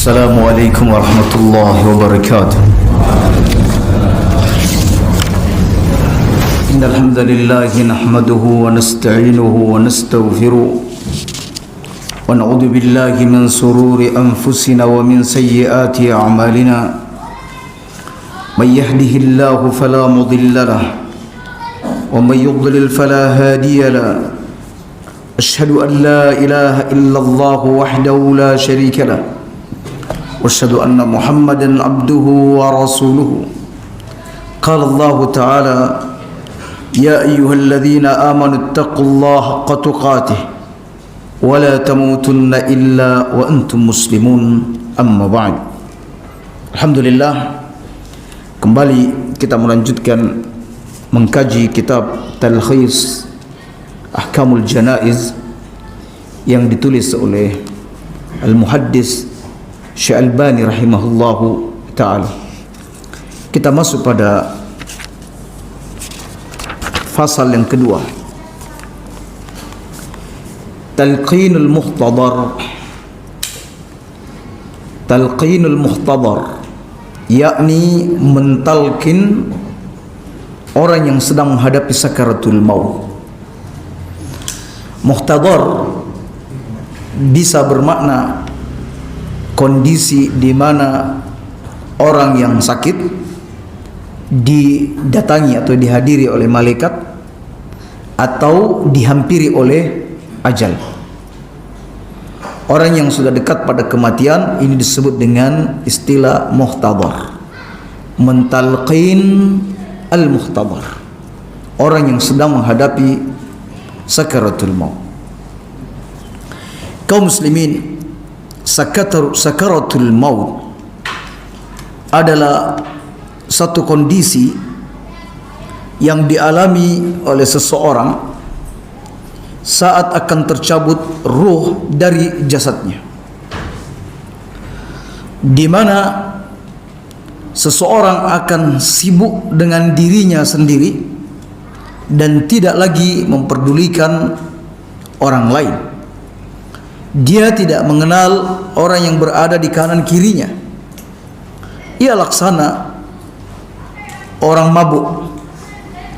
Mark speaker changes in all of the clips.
Speaker 1: السلام عليكم ورحمة الله وبركاته. إن الحمد لله نحمده ونستعينه ونستغفره ونعوذ بالله من شرور أنفسنا ومن سيئات أعمالنا. من يهده الله فلا مضل له ومن يضلل فلا هادي له. أشهد أن لا إله إلا الله وحده لا شريك له وأشهد أن محمدا عبده ورسوله. قال الله تعالى: يا أيها الذين آمنوا اتقوا الله حق تقاته ولا تموتن إلا وأنتم مسلمون. أما بعد. Alhamdulillah, kembali kita melanjutkan mengkaji kitab Talkhis Ahkamul Janaiz yang ditulis oleh Al-Muhaddis Syekh Albani rahimahullahu ta'ala. Kita masuk pada fasal yang kedua, Talqinul Muhtadar. Talqinul Muhtadar yakni mentalkin orang yang sedang menghadapi sakaratul maut. Muhtadar bisa bermakna kondisi di mana orang yang sakit didatangi atau dihadiri oleh malaikat atau dihampiri oleh ajal. Orang yang sudah dekat pada kematian ini disebut dengan istilah muhtadar. Mentalqin al-muhtadar, orang yang sedang menghadapi sakaratul maut. Kaum muslimin, sakaratul maut adalah satu kondisi yang dialami oleh seseorang saat akan tercabut ruh dari jasadnya, di mana seseorang akan sibuk dengan dirinya sendiri dan tidak lagi memperdulikan orang lain. Dia tidak mengenal orang yang berada di kanan kirinya. Ia laksana orang mabuk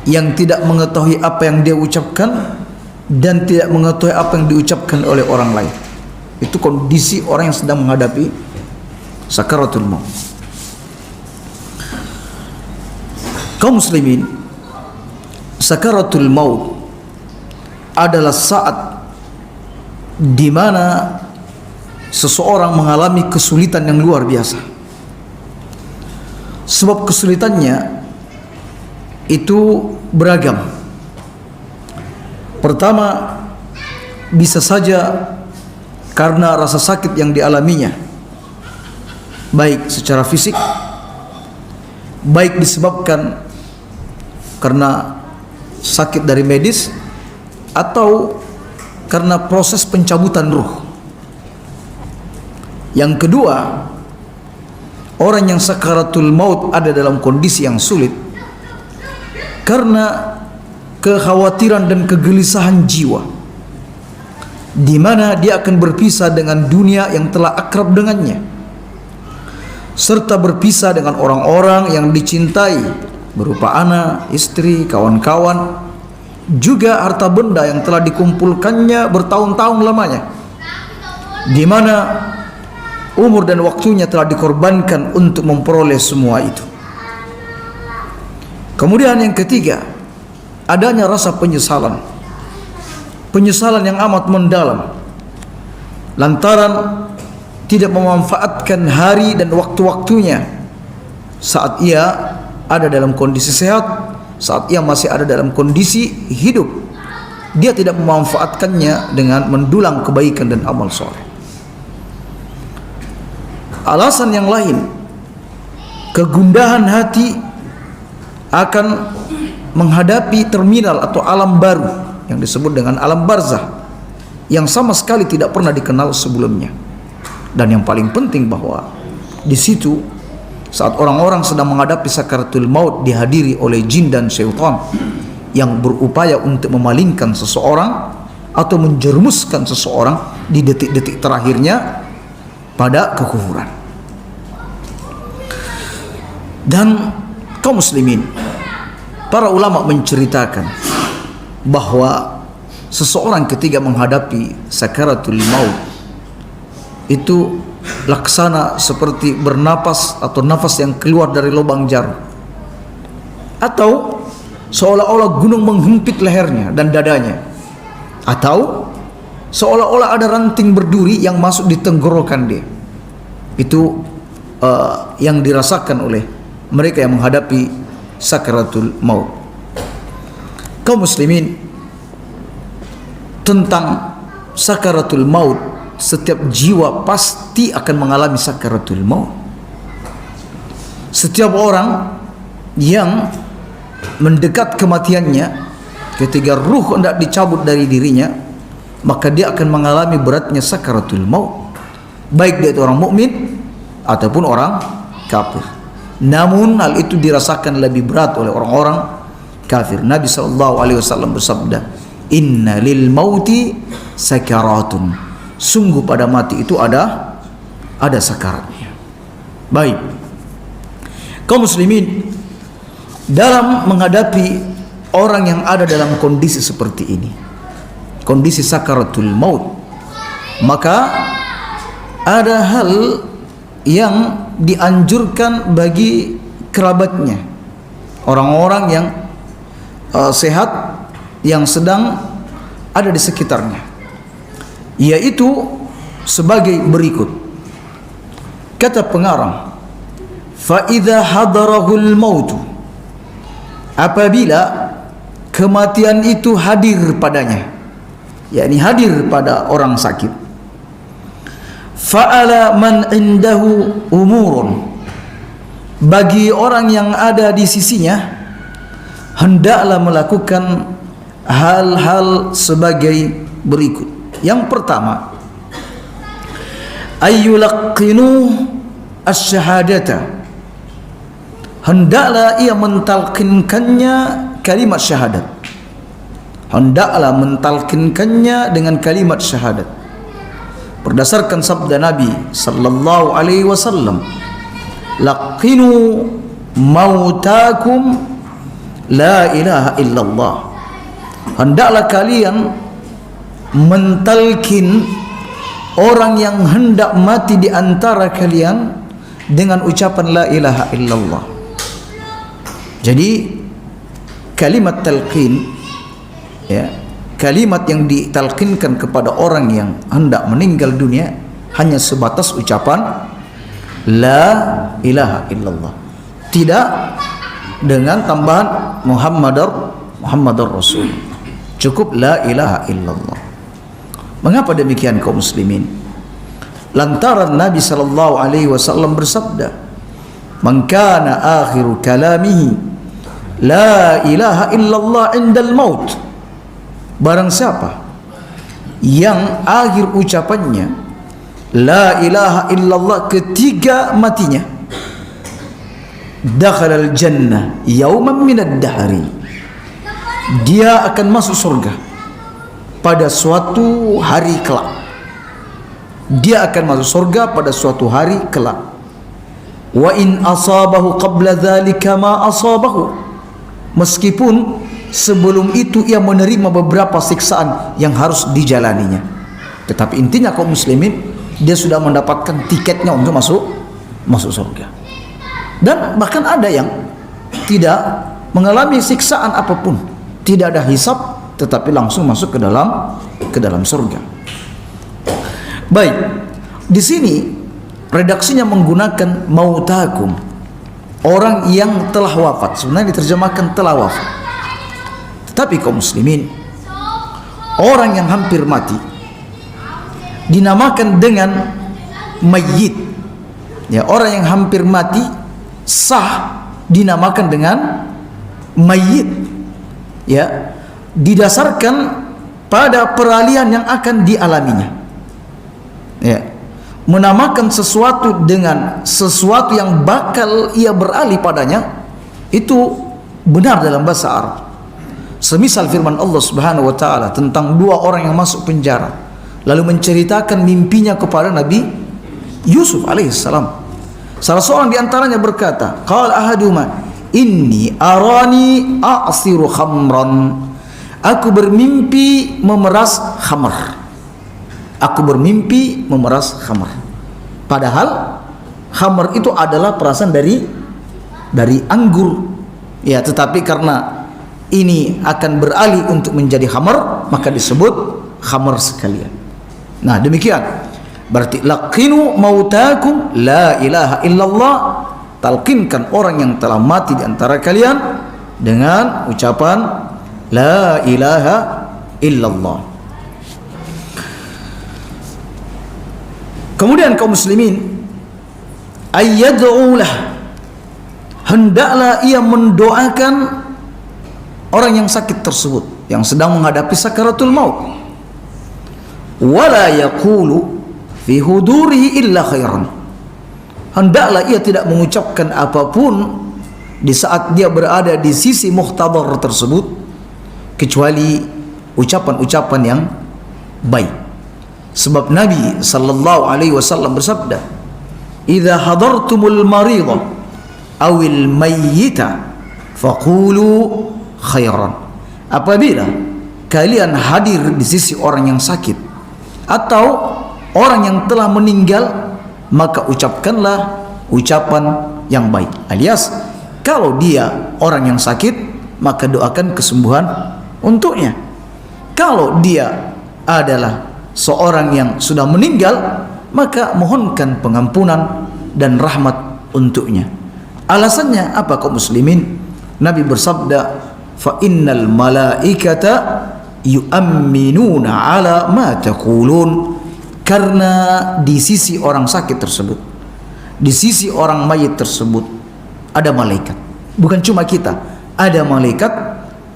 Speaker 1: yang tidak mengetahui apa yang dia ucapkan dan tidak mengetahui apa yang diucapkan oleh orang lain. Itu kondisi orang yang sedang menghadapi sakaratul maut. Kaum muslimin, sakaratul maut adalah saat di mana seseorang mengalami kesulitan yang luar biasa. Sebab kesulitannya itu beragam. Pertama, bisa saja karena rasa sakit yang dialaminya, baik secara fisik, baik disebabkan karena sakit dari medis atau karena proses pencabutan ruh. Yang kedua, orang yang sakaratul maut ada dalam kondisi yang sulit karena kekhawatiran dan kegelisahan jiwa, di mana dia akan berpisah dengan dunia yang telah akrab dengannya, serta berpisah dengan orang-orang yang dicintai berupa anak, istri, kawan-kawan, juga harta benda yang telah dikumpulkannya bertahun-tahun lamanya, di mana umur dan waktunya telah dikorbankan untuk memperoleh semua itu. Kemudian yang ketiga, adanya rasa penyesalan yang amat mendalam lantaran tidak memanfaatkan hari dan waktu-waktunya saat ia ada dalam kondisi sehat, saat ia masih ada dalam kondisi hidup. Dia tidak memanfaatkannya dengan mendulang kebaikan dan amal soleh. Alasan yang lain, kegundahan hati akan menghadapi terminal atau alam baru yang disebut dengan alam barzah, yang sama sekali tidak pernah dikenal sebelumnya. Dan yang paling penting bahwa di situ saat orang-orang sedang menghadapi sakaratul maut dihadiri oleh jin dan syaitan yang berupaya untuk memalingkan seseorang atau menjerumuskan seseorang di detik-detik terakhirnya, pada kekufuran. Dan kaum muslimin, para ulama menceritakan bahwa seseorang ketika menghadapi sakaratul maut itu laksana seperti bernapas atau nafas yang keluar dari lubang jarum, atau seolah-olah gunung menghempit lehernya dan dadanya, atau seolah-olah ada ranting berduri yang masuk di tenggorokan dia. Itu yang dirasakan oleh mereka yang menghadapi sakaratul maut. Kaum muslimin, tentang sakaratul maut, setiap jiwa pasti akan mengalami sakaratul maut. Setiap orang yang mendekat kematiannya, ketika ruh hendak dicabut dari dirinya, maka dia akan mengalami beratnya sakaratul maut, baik dia itu orang mukmin ataupun orang kafir. Namun hal itu dirasakan lebih berat oleh orang-orang kafir. Nabi SAW bersabda, "Inna lil mauti sakaratun." Sungguh pada mati itu ada sakaratnya. Baik, kaum muslimin, dalam menghadapi orang yang ada dalam kondisi seperti ini, kondisi sakaratul maut, maka ada hal yang dianjurkan bagi kerabatnya, orang-orang yang sehat yang sedang ada di sekitarnya, yaitu sebagai berikut. Kata pengarang, fa idza hadarahul maut, apabila kematian itu hadir padanya, yakni hadir pada orang sakit, fa'ala man indahu umurun, bagi orang yang ada di sisinya hendaklah melakukan hal-hal sebagai berikut. Yang pertama, ayyulaqinu asyhadata, hendaklah ia mentalkinkannya kalimat syahadat, hendaklah mentalkinkannya dengan kalimat syahadat berdasarkan sabda Nabi sallallahu alaihi wasallam, laqinu mautakum la ilaha illallah, hendaklah kalian mentalkin orang yang hendak mati di antara kalian dengan ucapan la ilaha illallah. Jadi kalimat talqin, ya, kalimat yang ditalqinkan kepada orang yang hendak meninggal dunia hanya sebatas ucapan la ilaha illallah, tidak dengan tambahan Muhammadar Rasul, cukup la ilaha illallah. Mengapa demikian kaum muslimin? Lantaran Nabi sallallahu alaihi wasallam bersabda, "Man kana akhiru kalamihi la ilaha illallah indal maut." Barang siapa yang akhir ucapannya la ilaha illallah ketika matinya, dakhalal jannah yauman minad dahri, dia akan masuk surga pada suatu hari kelak. Dia akan masuk surga pada suatu hari kelak. Wa in asabahu qabla dzalika ma asabahu, meskipun sebelum itu ia menerima beberapa siksaan yang harus dijalaninya, tetapi intinya kaum muslimin, dia sudah mendapatkan tiketnya untuk masuk surga. Dan bahkan ada yang tidak mengalami siksaan apapun, tidak ada hisab, tetapi langsung masuk ke dalam surga. Baik, di sini redaksinya menggunakan mautakum, orang yang telah wafat. Sebenarnya diterjemahkan telah wafat, tetapi kaum muslimin, orang yang hampir mati dinamakan dengan mayyit. Ya, orang yang hampir mati sah dinamakan dengan mayyit. Ya, didasarkan pada peralihan yang akan dialaminya. Ya, menamakan sesuatu dengan sesuatu yang bakal ia beralih padanya, itu benar dalam bahasa Arab. Semisal firman Allah Subhanahu wa taala tentang dua orang yang masuk penjara, lalu menceritakan mimpinya kepada Nabi Yusuf alaihissalam. Salah seorang di antaranya berkata, qala ahaduma inni arani a'siru khamran. Aku bermimpi memeras khamar. Aku bermimpi memeras khamar. Padahal khamar itu adalah perasan dari anggur. Ya, tetapi karena ini akan beralih untuk menjadi khamar, maka disebut khamar sekalian. Nah, demikian. Berarti laqinu mautakum la ilaha illallah. Talqinkan orang yang telah mati di antara kalian dengan ucapan la ilaha illallah. Kemudian kaum muslimin ayyad'ulah, hendaklah ia mendoakan orang yang sakit tersebut, yang sedang menghadapi sakaratul maut. Wala yaqulu fi hudurihi illa khairan. Hendaklah ia tidak mengucapkan apapun di saat dia berada di sisi muhtadar tersebut kecuali ucapan-ucapan yang baik. Sebab Nabi sallallahu alaihi wasallam bersabda, "Idza hadartumul marida awil mayyita faqulu khairan." Apabila kalian hadir di sisi orang yang sakit atau orang yang telah meninggal, maka ucapkanlah ucapan yang baik. Alias kalau dia orang yang sakit, maka doakan kesembuhan untuknya. Kalau dia adalah seorang yang sudah meninggal, maka mohonkan pengampunan dan rahmat untuknya. Alasannya apa kaum muslimin? Nabi bersabda, fa innal malaikata yu'amminuna ala ma taqulun. Karena di sisi orang sakit tersebut, di sisi orang mayit tersebut ada malaikat. Bukan cuma kita, ada malaikat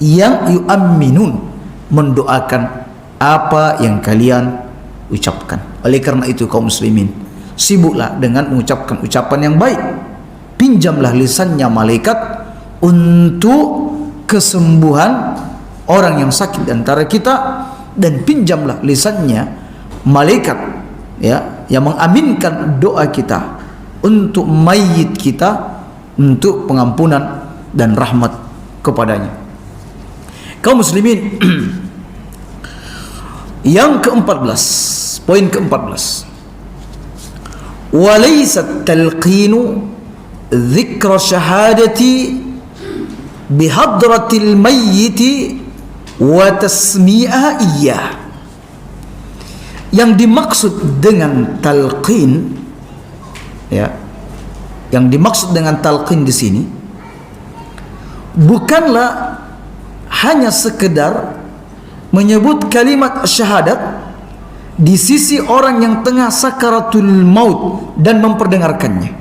Speaker 1: yang yu'amminun, mendoakan apa yang kalian ucapkan. Oleh karena itu kaum muslimin, sibuklah dengan mengucapkan ucapan yang baik. Pinjamlah lisannya malaikat untuk kesembuhan orang yang sakit di antara kita, dan pinjamlah lisannya malaikat ya yang mengaminkan doa kita untuk mayit kita, untuk pengampunan dan rahmat kepadanya. Kaum muslimin, yang ke-14, poin ke-14, walaysa talqinu dzikra syahadati bihadratil mayyiti wa tasmi'ah iyyah. Yang dimaksud dengan talqin, ya, yang dimaksud dengan talqin di sini bukanlah hanya sekedar menyebut kalimat syahadat di sisi orang yang tengah sakaratul maut dan memperdengarkannya,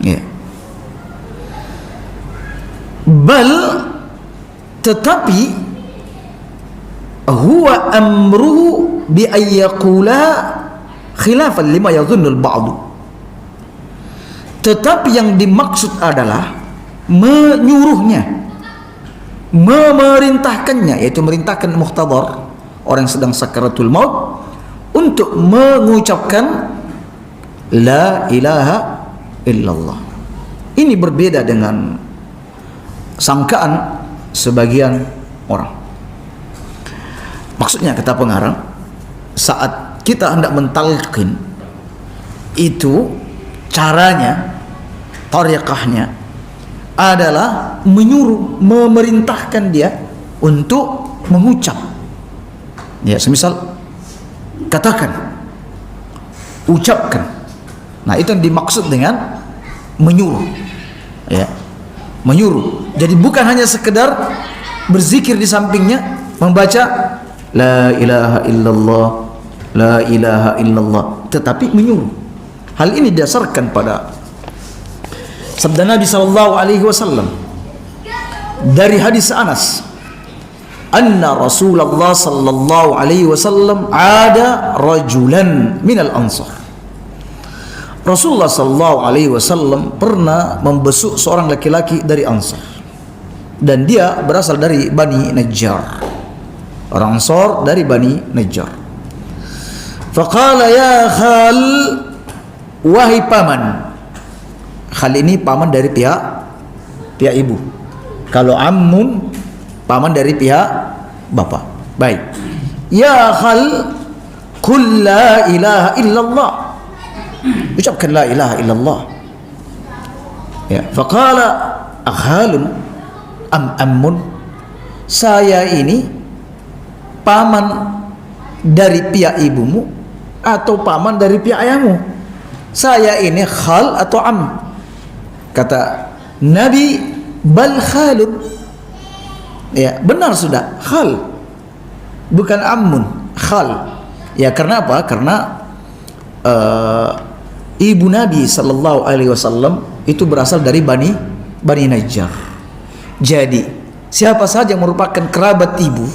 Speaker 1: ya. Bal, tetapi huwa amruhu bi ayyaqula khilafan lima yadhunnul ba'du. Tetapi yang dimaksud adalah menyuruhnya, memerintahkannya, yaitu merintahkan muhtadar, orang yang sedang sakaratul maut, untuk mengucapkan la ilaha illallah. Ini berbeda dengan sangkaan sebagian orang. Maksudnya kata pengarang, saat kita hendak mentalqin, itu caranya, tariqahnya adalah menyuruh, memerintahkan dia untuk mengucap. Ya, semisal katakan, ucapkan. Nah, itu yang dimaksud dengan menyuruh. Ya, menyuruh. Jadi bukan hanya sekedar berzikir di sampingnya, membaca la ilaha illallah, la ilaha illallah, tetapi menyuruh. Hal ini didasarkan pada sabda Nabi sallallahu alaihi wasallam dari hadis Anas, anna Rasulullah sallallahu alaihi wasallam ada rajulan minal ansar. Rasulullah sallallahu alaihi wasallam pernah membesuk seorang laki-laki dari Ansar, dan dia berasal dari Bani Najjar. Orang Ansar dari Bani Najjar. Faqala ya khal, wahai paman. Khal ini paman dari pihak ibu. Kalau ammun, paman dari pihak bapak. Baik. Ya khal, qul la ilaha illallah. Ucapkan la ilaha illallah. Ya, faqala akhalun am ammun. Saya ini paman dari pihak ibumu atau paman dari pihak ayahmu? Saya ini khal atau am? Kata Nabi, bal khalun. Ya, benar sudah, khal, bukan ammun, khal. Ya, karena apa? Karena ibu Nabi sallallahu alaihi wasallam itu berasal dari Bani Najjar. Jadi siapa saja yang merupakan kerabat ibu,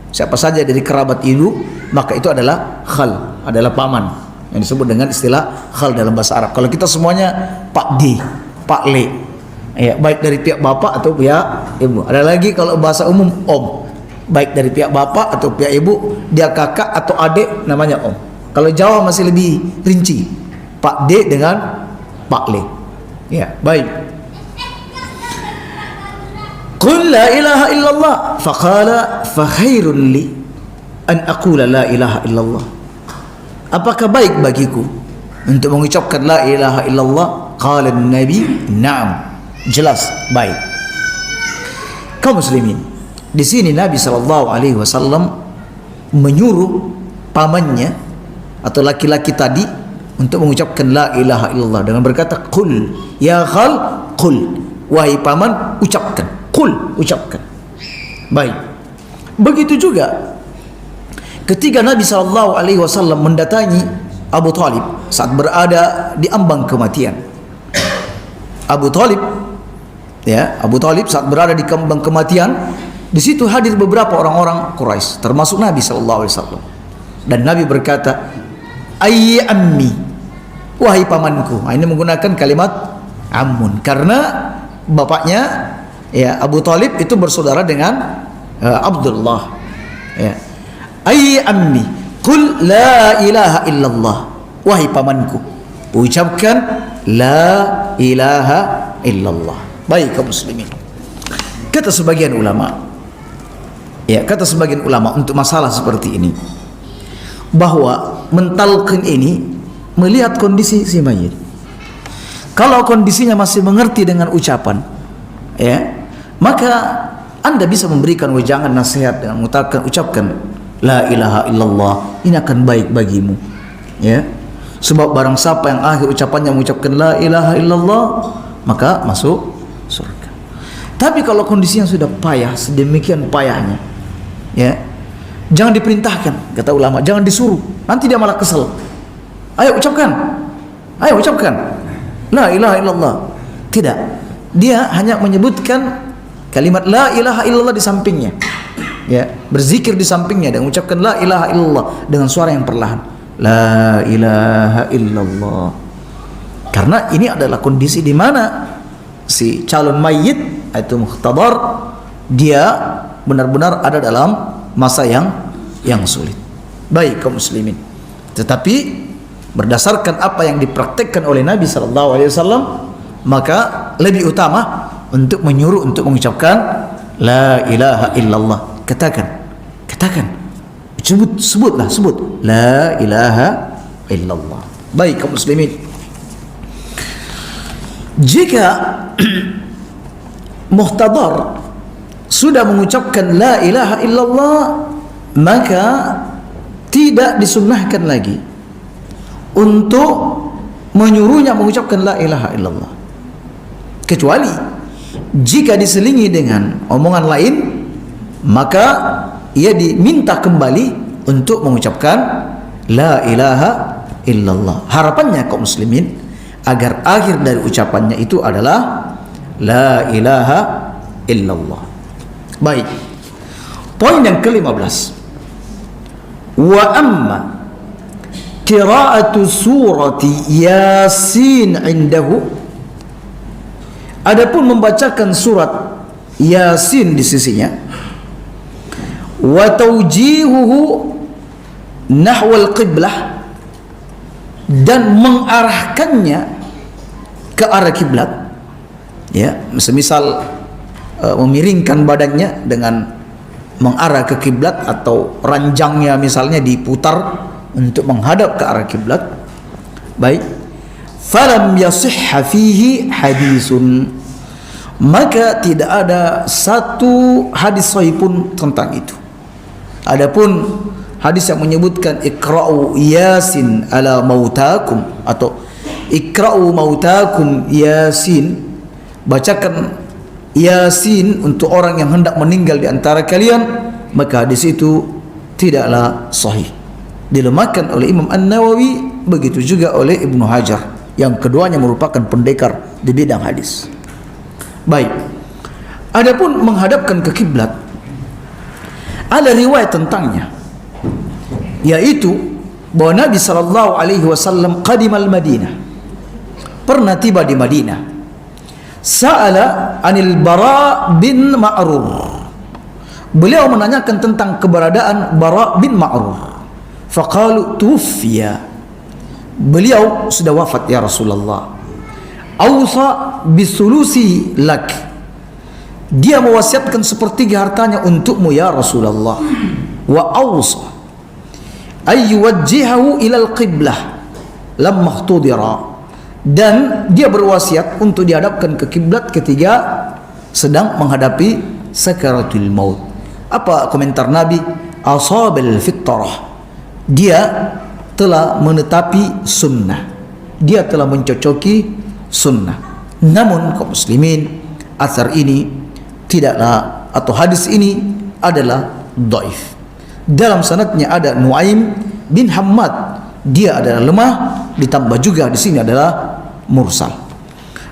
Speaker 1: siapa saja dari kerabat ibu, maka itu adalah khal, adalah paman, yang disebut dengan istilah khal dalam bahasa Arab. Kalau kita semuanya Pak D, Pak Le, ya, baik dari pihak bapak atau pihak ibu. Ada lagi kalau bahasa umum om, baik dari pihak bapak atau pihak ibu, dia kakak atau adik namanya om. Kalau Jawa masih lebih rinci, Pak D dengan Pak Le. Ya, baik. Qul la ilaha illallah. Faqala fa khairun li an aqula la ilaha illallah. Apakah baik bagiku untuk mengucapkan la ilaha illallah? Qala Nabi, na'am. Jelas baik. Kaum muslimin, di sini Nabi sallallahu alaihi wasallam menyuruh pamannya atau laki-laki tadi untuk mengucapkan la ilaha illallah dengan berkata qul ya khal, qul, wahai paman, ucapkan, qul, ucapkan. Baik. Begitu juga ketika Nabi sallallahu alaihi wasallam mendatangi Abu Talib saat berada di ambang kematian. Abu Talib saat berada di ambang kematian, di situ hadir beberapa orang-orang Quraisy termasuk Nabi sallallahu alaihi wasallam. Dan Nabi berkata, ayyi ammi, wahai pamanku. Ini menggunakan kalimat ammun karena bapaknya, ya, Abu Talib itu bersaudara dengan Abdullah. Ya. Ayyi ammi, qul la ilaha illallah, wahai pamanku, ucapkan la ilaha illallah. Baik kaum muslimin, kata sebagian ulama, untuk masalah seperti ini, bahwa mentalqin ini melihat kondisi si mayit. Kalau kondisinya masih mengerti dengan ucapan, ya, maka Anda bisa memberikan wejangan nasihat dengan ucapkan la ilaha illallah, ini akan baik bagimu, ya. Sebab barang siapa yang akhir ucapannya mengucapkan la ilaha illallah, maka masuk surga. Tapi kalau kondisinya sudah payah, sedemikian payahnya, ya, jangan diperintahkan, kata ulama, jangan disuruh, nanti dia malah kesel. Ayo ucapkan la ilaha illallah. Tidak, dia hanya menyebutkan kalimat la ilaha illallah di sampingnya, ya, berzikir di sampingnya dan mengucapkan la ilaha illallah dengan suara yang perlahan, la ilaha illallah. Karena ini adalah kondisi di mana si calon mayit itu muhtadar, dia benar-benar ada dalam masa yang sulit. Baik kaum muslimin, tetapi berdasarkan apa yang dipraktekkan oleh Nabi sallallahu alaihi wasallam, maka lebih utama untuk menyuruh untuk mengucapkan la ilaha illallah. Katakan, sebut la ilaha illallah. Baik kaum muslimin, jika muhtadar sudah mengucapkan la ilaha illallah, maka tidak disunnahkan lagi untuk menyuruhnya mengucapkan la ilaha illallah, kecuali jika diselingi dengan omongan lain, maka ia diminta kembali untuk mengucapkan la ilaha illallah. Harapannya kaum muslimin agar akhir dari ucapannya itu adalah la ilaha illallah. Baik, poin yang ke-15, wa amma qira'atu surati Yasin indahu, adapun membacakan surat Yasin di sisinya, wa tawjihuhu nahwal qiblah, dan mengarahkannya ke arah kiblat, ya, semisal memiringkan badannya dengan mengarah ke kiblat, atau ranjangnya misalnya diputar untuk menghadap ke arah kiblat. Baik, falam yasihha fihi hadisun, maka tidak ada satu hadis sahih pun tentang itu. Adapun hadis yang menyebutkan iqra'u yasin ala mautakum, atau iqra'u mautakum yasin, bacakan yasin untuk orang yang hendak meninggal di antara kalian, maka hadis itu tidaklah sahih, dilemahkan oleh Imam An-Nawawi, begitu juga oleh Ibnu Hajar, yang keduanya merupakan pendekar di bidang hadis. Baik, adapun menghadapkan ke kiblat, ada riwayat tentangnya, yaitu bahwa Nabi sallallahu alaihi wasallam qadimal Madinah, pernah tiba di Madinah. Sa'ala anil Bara bin Ma'rur, beliau menanyakan tentang keberadaan Bara bin Ma'rur. Faqalu tuwfiya, beliau sudah wafat ya Rasulullah. Awsa bisulusi lak, dia mewasiatkan sepertiga hartanya untukmu ya Rasulullah. Wa awsa ayyuwajjihahu ilal qiblah lamma ikhtudira, dan dia berwasiat untuk dihadapkan ke kiblat ketika sedang menghadapi sakaratul maut. Apa komentar Nabi? Asabal fitrah, dia telah menetapi sunnah, dia telah mencocoki sunnah. Namun kaum muslimin, athar ini tidaklah, atau hadis ini adalah dhaif. Dalam sanadnya ada Nuaim bin Hammad, dia adalah lemah, ditambah juga di sini adalah mursal.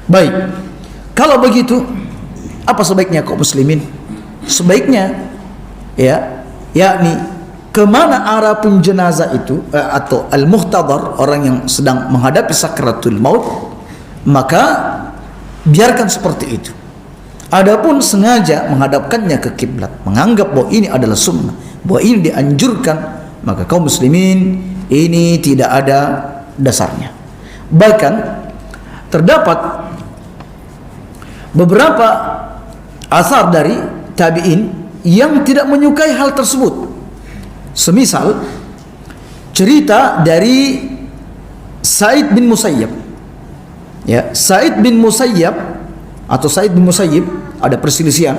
Speaker 1: Baik, kalau begitu apa sebaiknya kaum muslimin? Sebaiknya, ya, yakni kemana arah pun jenazah itu, atau al-muhtadar, orang yang sedang menghadapi sakaratul maut, maka biarkan seperti itu. Adapun sengaja menghadapkannya ke kiblat, menganggap bahwa ini adalah sunnah, bahwa ini dianjurkan, maka kaum muslimin, ini tidak ada dasarnya. Bahkan terdapat beberapa asar dari tabi'in yang tidak menyukai hal tersebut. Semisal cerita dari Sa'id bin Musayyab, ya, Sa'id bin Musayyab atau Sa'id bin Musayyib, ada perselisihan.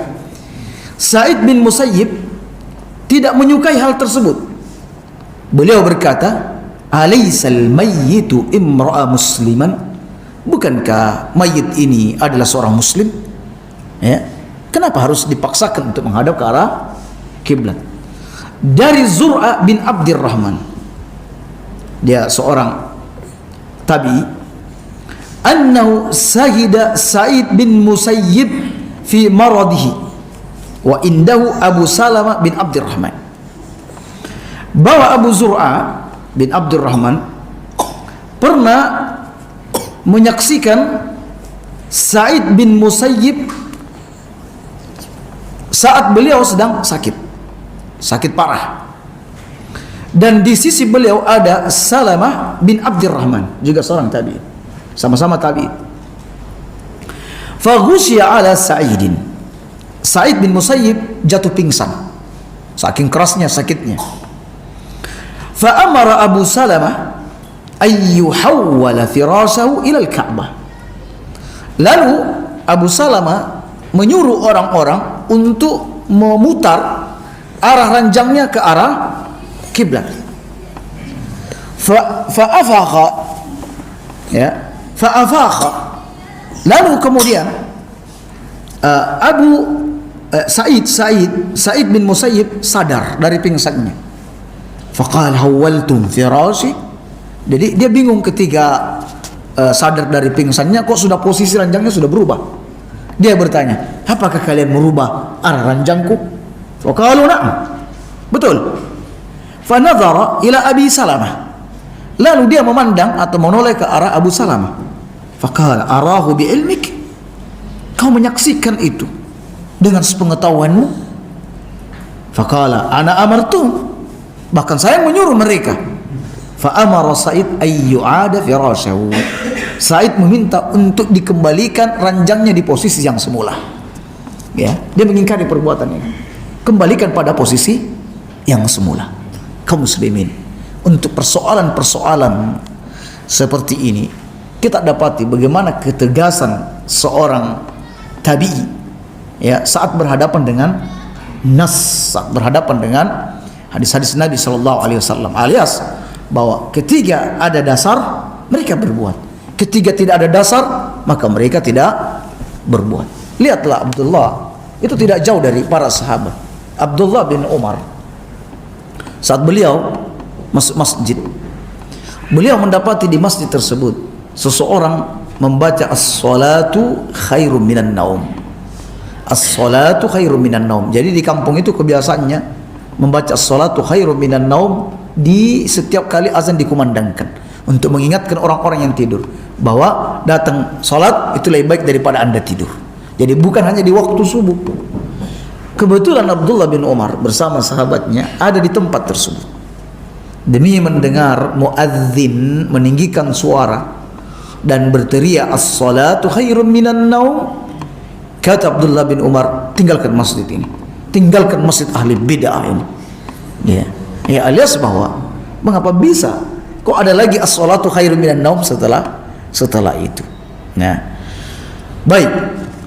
Speaker 1: Sa'id bin Musayyib tidak menyukai hal tersebut. Beliau berkata, alaysal mayyitu imra'a musliman, bukankah mayit ini adalah seorang muslim? Ya, kenapa harus dipaksakan untuk menghadap ke arah kiblat? Dari Zur'a bin Abdurrahman, dia seorang tabi, annahu sahida Sa'id bin Musayyib fi maradihi wa indahu Abu Salamah bin Abdurrahman, bahwa Abu Zur'a bin Abdurrahman pernah menyaksikan Sa'id bin Musayyib saat beliau sedang sakit parah, dan di sisi beliau ada Salamah bin Abdurrahman, juga seorang tabi, sama-sama tabi. Faghusya ala Sa'idin, Sa'id bin Musayyib jatuh pingsan saking kerasnya sakitnya. Fa amara Abu Salamah ayyuhawwala firasahu ila al-Ka'bah, lalu Abu Salamah menyuruh orang-orang untuk memutar arah ranjangnya ke arah kiblat. Fa'afaqa, ya, fa'afaqa, lalu kemudian Sa'id bin Musayyib sadar dari pingsannya. Faqala hawaltum firasi, jadi dia bingung ketika sadar dari pingsannya, kok sudah posisi ranjangnya sudah berubah. Dia bertanya, apakah kalian merubah arah ranjangku? Faqalu na'am, betul. Fanadhara ila Abi Salamah, lalu dia memandang atau menoleh ke arah Abu Salamah. Faqala arahu bi ilmik, kau menyaksikan itu dengan sepengetahuanmu? Faqala ana amartum, bahkan saya menyuruh mereka. fa amara Sa'id ay yu'ada firasyahu. Sa'id meminta untuk dikembalikan ranjangnya di posisi yang semula. Ya, dia mengingkari perbuatan ini. Kembalikan pada posisi yang semula. Kaum muslimin, untuk persoalan-persoalan seperti ini kita dapati bagaimana ketegasan seorang tabi'i, ya, saat berhadapan dengan nas, saat berhadapan dengan hadis-hadis Nabi sallallahu alaihi wasallam, alias bahwa ketika ada dasar mereka berbuat, ketika tidak ada dasar maka mereka tidak berbuat. Lihatlah Abdullah, itu tidak jauh dari para sahabat. Abdullah bin Umar, saat beliau masuk masjid, beliau mendapati di masjid tersebut seseorang membaca as-salatu khairum minan naum. As-salatu khairum minan naum. Jadi di kampung itu kebiasaannya membaca as-salatu khairum minan naum di setiap kali azan dikumandangkan, untuk mengingatkan orang-orang yang tidur bahwa datang salat itu lebih baik daripada anda tidur. Jadi bukan hanya di waktu subuh. Kebetulan Abdullah bin Umar bersama sahabatnya ada di tempat tersebut. Demi mendengar muadzin meninggikan suara dan berteriak as-salatu khairum minan naum, kata Abdullah bin Umar, tinggalkan masjid ini, tinggalkan masjid ahli bid'ah ini. Ya, alias bahwa mengapa bisa kok ada lagi as-salatu khairum minan naum setelah itu. Nah, baik,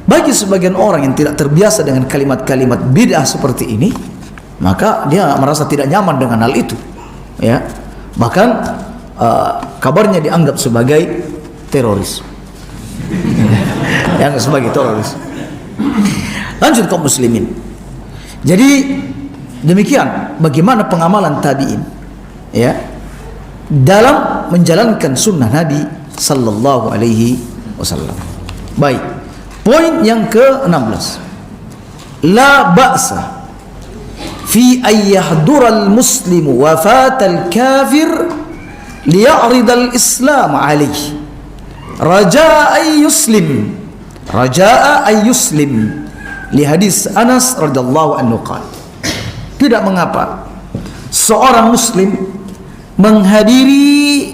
Speaker 1: bagi sebagian orang yang tidak terbiasa dengan kalimat-kalimat bid'ah seperti ini, maka dia merasa tidak nyaman dengan hal itu. Ya, bahkan kabarnya dianggap sebagai teroris. Yang sebagai teroris. Lanjut kaum muslimin. Jadi demikian bagaimana pengamalan tabi'in, ya, dalam menjalankan sunnah Nabi sallallahu alaihi wasallam. Baik, poin yang ke-16, la ba'sa fi ayyahdura al-muslimu wafat al-kafir liya'rid al-islam alaihi raja'a ay yuslim li hadis Anas radhiyallahu anhu qala. Tidak mengapa seorang muslim menghadiri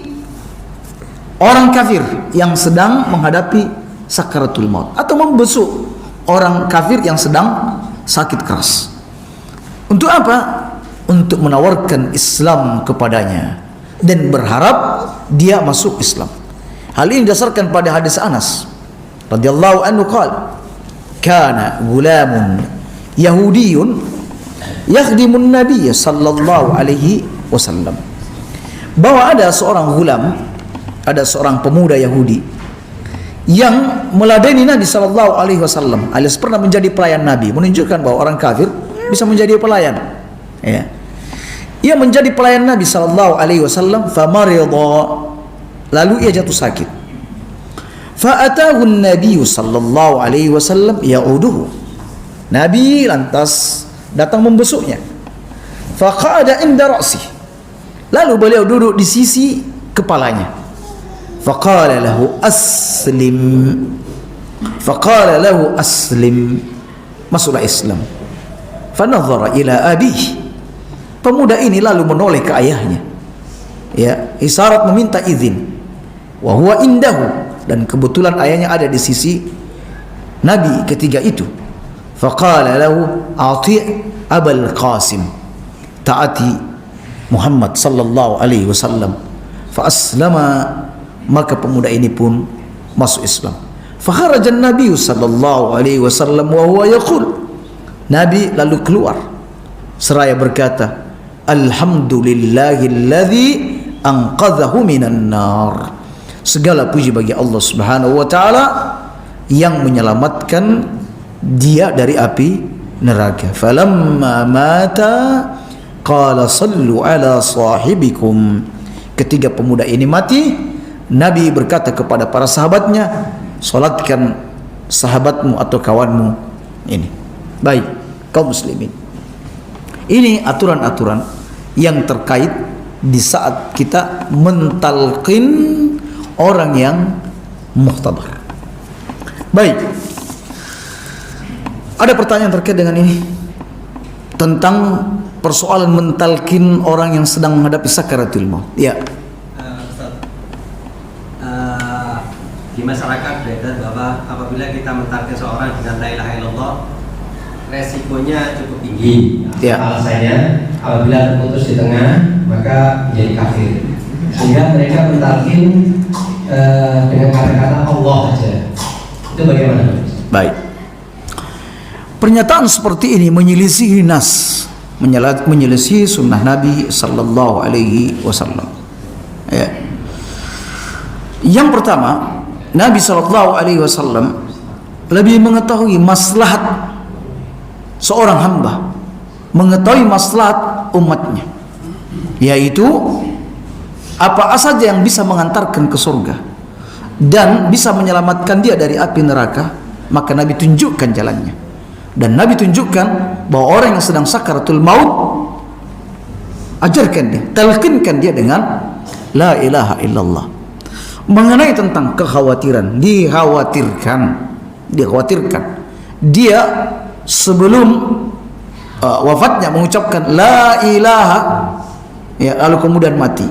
Speaker 1: orang kafir yang sedang menghadapi sakaratul maut, atau membesuk orang kafir yang sedang sakit keras. Untuk apa? Untuk menawarkan Islam kepadanya dan berharap dia masuk Islam. Hal ini didasarkan pada hadis Anas radhiyallahu anhu qala, kana gulamun yahudiyun yakhdimun nabiy sallallahu alaihi wasallam. Bahwa ada seorang gulam, ada seorang pemuda Yahudi yang meladeni Nabi sallallahu alaihi wasallam, alias pernah menjadi pelayan Nabi, menunjukkan bahwa orang kafir bisa menjadi pelayan. Ya. Ia menjadi pelayan Nabi sallallahu alaihi wasallam, famarida, lalu ia jatuh sakit. Fa'atahu an-nabiy sallallahu alaihi wasallam ya'uduhu. Nabi lantas datang membesuknya. Faqa'ada inda ra'si. Lalu beliau duduk di sisi kepalanya. Faqala lahu aslim. Faqala lahu aslim. Masuklah Islam. Fanadhara ila abih. Pemuda ini lalu menoleh ke ayahnya, ya, isyarat meminta izin. Wa huwa indahu, dan kebetulan ayahnya ada di sisi Nabi ketika itu. Faqala lahu ati Abul Qasim, taati Muhammad sallallahu alaihi wasallam. Fa aslama, maka pemuda ini pun masuk Islam. Fa kharaja an-nabiy sallallahu alaihi wasallam wa huwa yaqul, Nabi lalu keluar seraya berkata, alhamdulillahilladzi anqadhahu minan nar. Segala puji bagi Allah Subhanahu wa taala yang menyelamatkan dia dari api neraka. Falamma mata qala sallu ala sahibikum. Ketika pemuda ini mati, Nabi berkata kepada para sahabatnya, salatkan sahabatmu atau kawanmu ini. Baik, kaum muslimin, ini aturan-aturan yang terkait di saat kita mentalqin orang yang muhtabar. Baik, ada pertanyaan terkait dengan ini, tentang persoalan mentalqin orang yang sedang menghadapi sakaratul maut. Ya,
Speaker 2: di masyarakat beredar bahwa apabila kita mentarget seorang dengan la ilaha illallah, resikonya cukup tinggi.
Speaker 1: Ya.
Speaker 2: Alasannya apabila terputus di tengah maka menjadi kafir. Sehingga mereka mentarget dengan kata-kata Allah saja. Itu bagaimana?
Speaker 1: Baik. Pernyataan seperti ini menyelisihi nas, menyelisihi sunnah Nabi sallallahu alaihi wasallam. Ya. Yang pertama, Nabi sallallahu alaihi wasallam lebih mengetahui maslahat seorang hamba, mengetahui maslahat umatnya, yaitu apa saja yang bisa mengantarkan ke surga dan bisa menyelamatkan dia dari api neraka, maka Nabi tunjukkan jalannya. Dan Nabi tunjukkan bahwa orang yang sedang sakaratul maut, ajarkan dia, talqinkan dia dengan la ilaha illallah. Mengenai tentang kekhawatiran, dikhawatirkan dia sebelum wafatnya mengucapkan la ilaha, ya, lalu kemudian mati,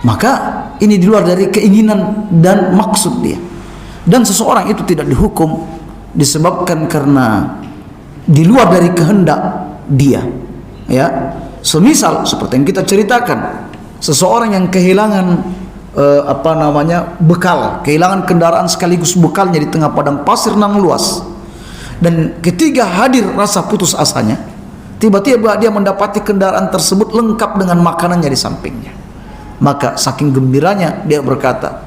Speaker 1: maka ini di luar dari keinginan dan maksud dia. Dan seseorang itu tidak dihukum disebabkan karena di luar dari kehendak dia, ya. Semisal seperti yang kita ceritakan, seseorang yang kehilangan bekal, kehilangan kendaraan sekaligus bekalnya di tengah padang pasir nan luas, dan ketika hadir rasa putus asanya, tiba-tiba dia mendapati kendaraan tersebut lengkap dengan makanannya di sampingnya. Maka saking gembiranya dia berkata,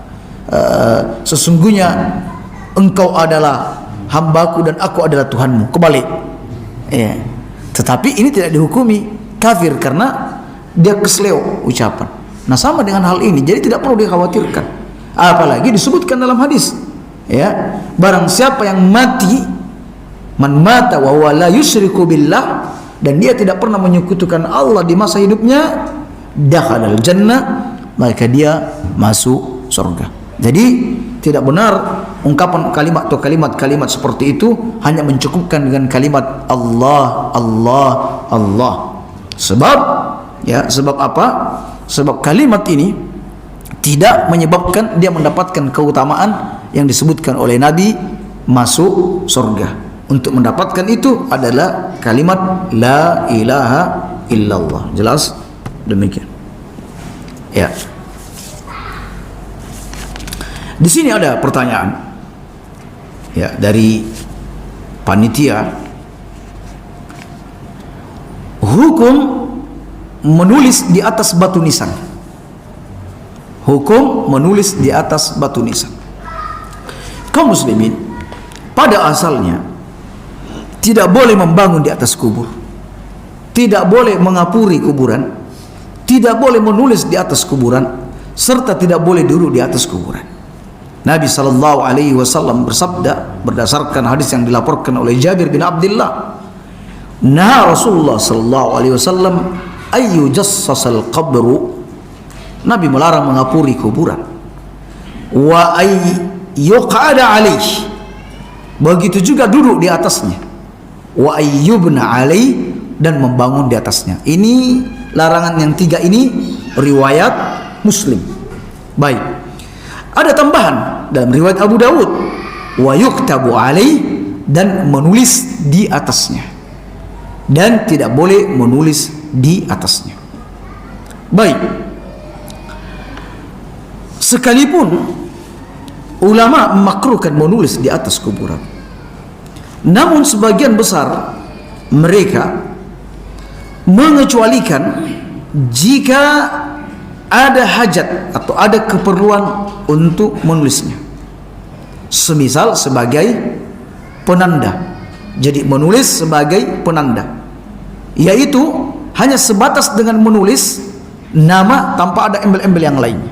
Speaker 1: sesungguhnya engkau adalah hambaku dan aku adalah Tuhanmu, kebalik, ya. Tetapi ini tidak dihukumi kafir karena dia kesleo ucapan. Nah, sama dengan hal ini, jadi tidak perlu dikhawatirkan. Apalagi disebutkan dalam hadis, ya, barang siapa yang mati, man mata wa huwa la yusyriku billah, dan dia tidak pernah menyekutukan Allah di masa hidupnya, dakhalal jannah, maka dia masuk surga. Jadi tidak benar ungkapan kalimat atau kalimat-kalimat seperti itu hanya mencukupkan dengan kalimat Allah, Allah, Allah. Sebab, ya, sebab apa? Sebab kalimat ini tidak menyebabkan dia mendapatkan keutamaan yang disebutkan oleh Nabi masuk surga. Untuk mendapatkan itu adalah kalimat la ilaha illallah. Jelas? Demikian. Ya. Di sini ada pertanyaan, ya, dari panitia. Hukum menulis di atas batu nisan. Hukum menulis di atas batu nisan. Kaum muslimin pada asalnya tidak boleh membangun di atas kubur, tidak boleh mengapuri kuburan, tidak boleh menulis di atas kuburan, serta tidak boleh duduk di atas kuburan. Nabi sallallahu alaihi wasallam bersabda berdasarkan hadis yang dilaporkan oleh Jabir bin Abdullah, nah Rasulullah sallallahu alaihi wasallam ayu jassasal qabru, Nabi melarang mengapuri kuburan, wa ay yuqada alaih, begitu juga duduk di atasnya, wa ayyubna alaih, dan membangun di atasnya. Ini larangan yang tiga ini riwayat Muslim. Baik, ada tambahan dalam riwayat Abu Dawud, wa yuktabu alaih, dan menulis di atasnya, dan tidak boleh menulis di atasnya. Baik, sekalipun ulama memakruhkan menulis di atas kuburan, namun sebagian besar mereka mengecualikan jika ada hajat atau ada keperluan untuk menulisnya, semisal sebagai penanda. Jadi menulis sebagai penanda, yaitu hanya sebatas dengan menulis nama tanpa ada embel-embel yang lainnya.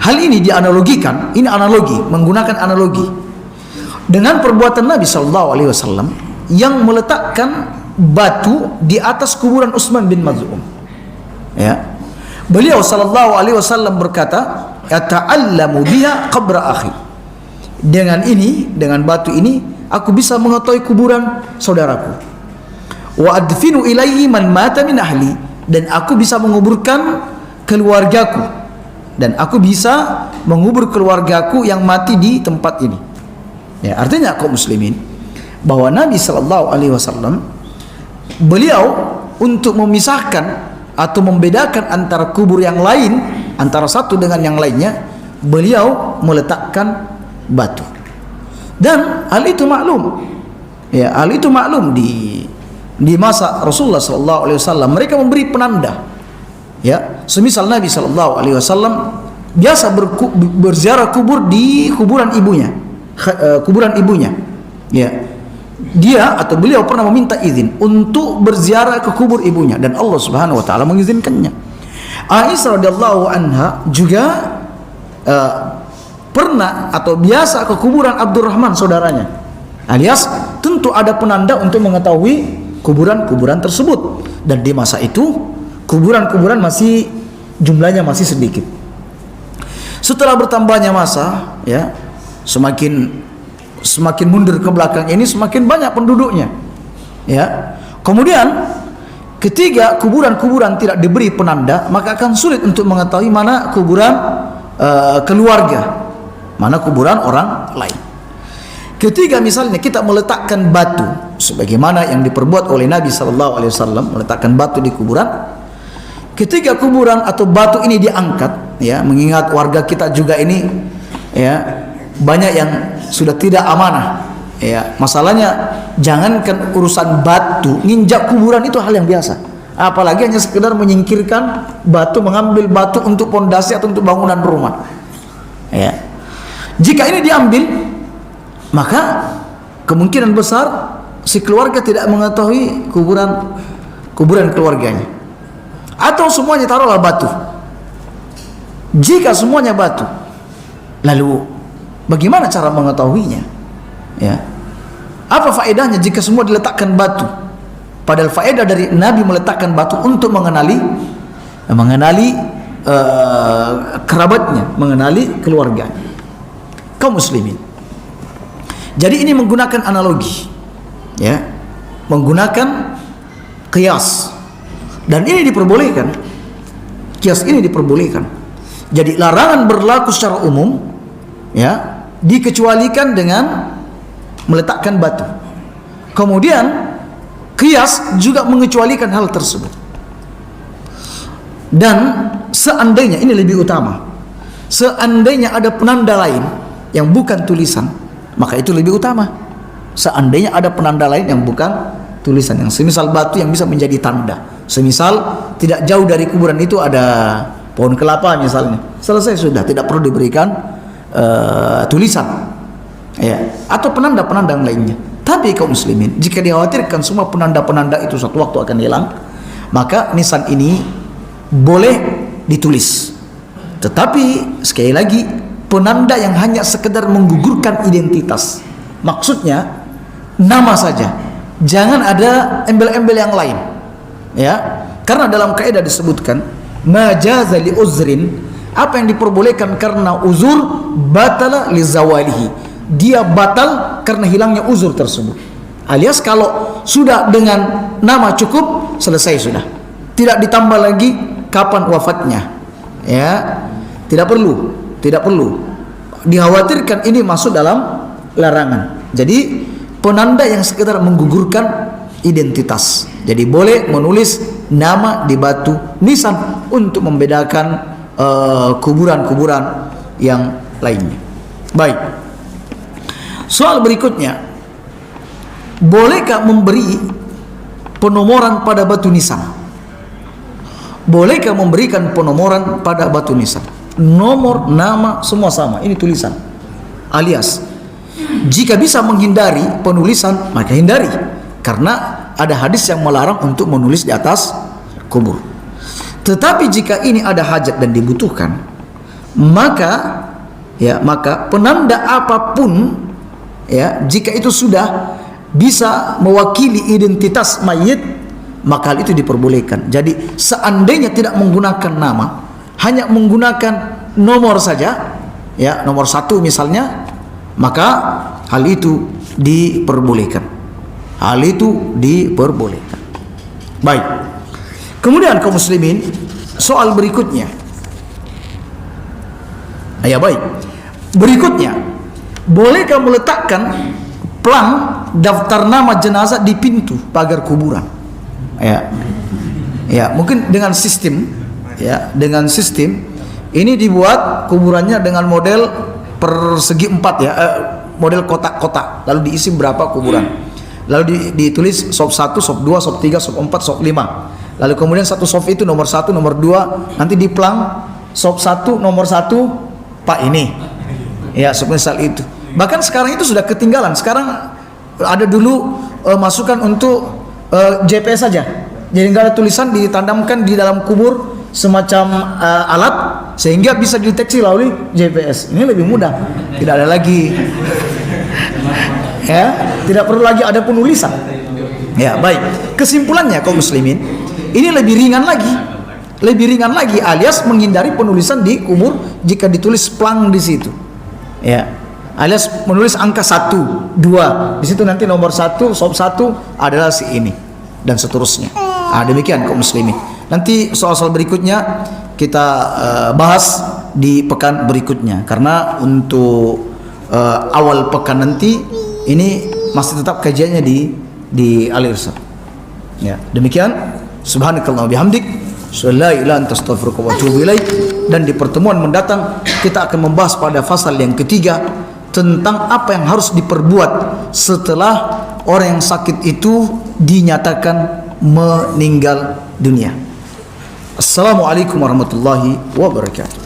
Speaker 1: Hal ini dianalogikan, ini analogi, menggunakan analogi dengan perbuatan Nabi SAW yang meletakkan batu di atas kuburan Utsman bin Maz'un. Ya, beliau SAW berkata, "Ata'allamu biha qabra akhi." Dengan ini, dengan batu ini, aku bisa mengetahui kuburan saudaraku. Wa adfinu ilaihi man mata min ahli, dan aku bisa menguburkan keluargaku, dan aku bisa mengubur keluargaku yang mati di tempat ini. Ya, artinya kaum muslimin bahwa Nabi sallallahu alaihi wasallam beliau untuk memisahkan atau membedakan antara kubur yang lain, antara satu dengan yang lainnya, beliau meletakkan batu. Dan hal itu maklum. Ya, hal itu maklum di masa Rasulullah sallallahu alaihi wasallam. Mereka memberi penanda. Ya, semisal Nabi sallallahu alaihi wasallam biasa berziarah kubur di kuburan ibunya. Ya. Dia atau beliau pernah meminta izin untuk berziarah ke kubur ibunya dan Allah Subhanahu wa taala mengizinkannya. Aisyah radhiyallahu anha juga pernah atau biasa ke kuburan Abdurrahman saudaranya. Alias tentu ada penanda untuk mengetahui kuburan-kuburan tersebut, dan di masa itu kuburan-kuburan masih jumlahnya masih sedikit. Setelah bertambahnya masa, ya, semakin mundur ke belakang ini semakin banyak penduduknya. Ya. Kemudian ketika kuburan-kuburan tidak diberi penanda, maka akan sulit untuk mengetahui mana kuburan keluarga, mana kuburan orang lain. Ketika misalnya kita meletakkan batu sebagaimana yang diperbuat oleh Nabi sallallahu alaihi wasallam, meletakkan batu di kuburan, ketika kuburan atau batu ini diangkat, ya, mengingat warga kita juga ini, ya, banyak yang sudah tidak amanah. Ya, masalahnya jangankan urusan batu, nginjak kuburan itu hal yang biasa. Apalagi hanya sekedar menyingkirkan batu, mengambil batu untuk pondasi atau untuk bangunan rumah. Ya. Jika ini diambil, maka kemungkinan besar si keluarga tidak mengetahui kuburan keluarganya. Atau semuanya taruhlah batu. Jika semuanya batu, lalu bagaimana cara mengetahuinya? Ya. Apa faedahnya jika semua diletakkan batu? Padahal faedah dari Nabi meletakkan batu untuk mengenali kerabatnya, mengenali keluarganya. Kaum muslimin. Jadi ini menggunakan analogi, ya, menggunakan qiyas, dan ini diperbolehkan. Qiyas ini diperbolehkan. Jadi larangan berlaku secara umum, ya, dikecualikan dengan meletakkan batu. Kemudian qiyas juga mengecualikan hal tersebut. Dan seandainya ini lebih utama, seandainya ada penanda lain yang bukan tulisan, maka itu lebih utama. Seandainya ada penanda lain yang bukan tulisan, yang semisal batu yang bisa menjadi tanda, semisal tidak jauh dari kuburan itu ada pohon kelapa misalnya, selesai sudah, tidak perlu diberikan tulisan, ya, atau penanda-penanda yang lainnya. Tapi kaum muslimin, jika dikhawatirkan semua penanda-penanda itu suatu waktu akan hilang, maka nisan ini boleh ditulis. Tetapi sekali lagi, penanda yang hanya sekedar menggugurkan identitas, maksudnya nama saja, jangan ada embel-embel yang lain, ya, karena dalam kaidah disebutkan majaza li uzrin, apa yang diperbolehkan karena uzur, batala li zawalihi, dia batal karena hilangnya uzur tersebut. Alias kalau sudah dengan nama cukup, selesai sudah, tidak ditambah lagi kapan wafatnya, ya, tidak perlu dikhawatirkan ini masuk dalam larangan. Jadi penanda yang sekedar menggugurkan identitas, jadi boleh menulis nama di batu nisan untuk membedakan kuburan-kuburan yang lainnya. Baik, soal berikutnya, bolehkah memberi penomoran pada batu nisan? Bolehkah memberikan penomoran pada batu nisan? Nomor, nama, semua sama, ini tulisan. Alias jika bisa menghindari penulisan, maka hindari, karena ada hadis yang melarang untuk menulis di atas kubur. Tetapi jika ini ada hajat dan dibutuhkan, maka penanda apapun, ya, jika itu sudah bisa mewakili identitas mayit, maka hal itu diperbolehkan. Jadi seandainya tidak menggunakan nama, hanya menggunakan nomor saja, ya, nomor 1 misalnya, maka hal itu diperbolehkan. Hal itu diperbolehkan. Baik. Kemudian kaum muslimin, soal berikutnya, Ya baik. Berikutnya, boleh kamu letakkan plang daftar nama jenazah di pintu pagar kuburan. Ya. Ya, mungkin dengan sistem ini dibuat kuburannya dengan model persegi 4 ya, model kotak-kotak, lalu diisi berapa kuburan. Lalu ditulis sop 1, sop 2, sop 3, sop 4, sop 5. Lalu kemudian satu sop itu nomor 1, nomor 2, nanti di plang sop 1 nomor 1 Pak ini. Ya, semisal itu. Bahkan sekarang itu sudah ketinggalan. Sekarang ada dulu masukan untuk GPS saja. Jadi nggak ada tulisan, ditandamkan di dalam kubur semacam alat sehingga bisa dideteksi melalui GPS. Ini lebih mudah. Tidak ada lagi ya, tidak perlu lagi ada penulisan. Ya, baik. Kesimpulannya kaum muslimin, ini lebih ringan lagi. Lebih ringan lagi alias menghindari penulisan di kubur jika ditulis plang di situ. Ya. Alias menulis angka 1, 2. Di situ nanti nomor 1, sop 1 adalah si ini dan seterusnya. Demikian kaum muslimin. Nanti soal-soal berikutnya kita bahas di pekan berikutnya, karena untuk awal pekan nanti ini masih tetap kajiannya di Al-Irsyad. Ya, demikian. Subhanakallah bihamdik, la ilaha illa anta astaghfiruka wa atubu ilaik. Dan di pertemuan mendatang kita akan membahas pada fasal yang ketiga tentang apa yang harus diperbuat setelah orang yang sakit itu dinyatakan meninggal dunia. Assalamualaikum warahmatullahi wabarakatuh.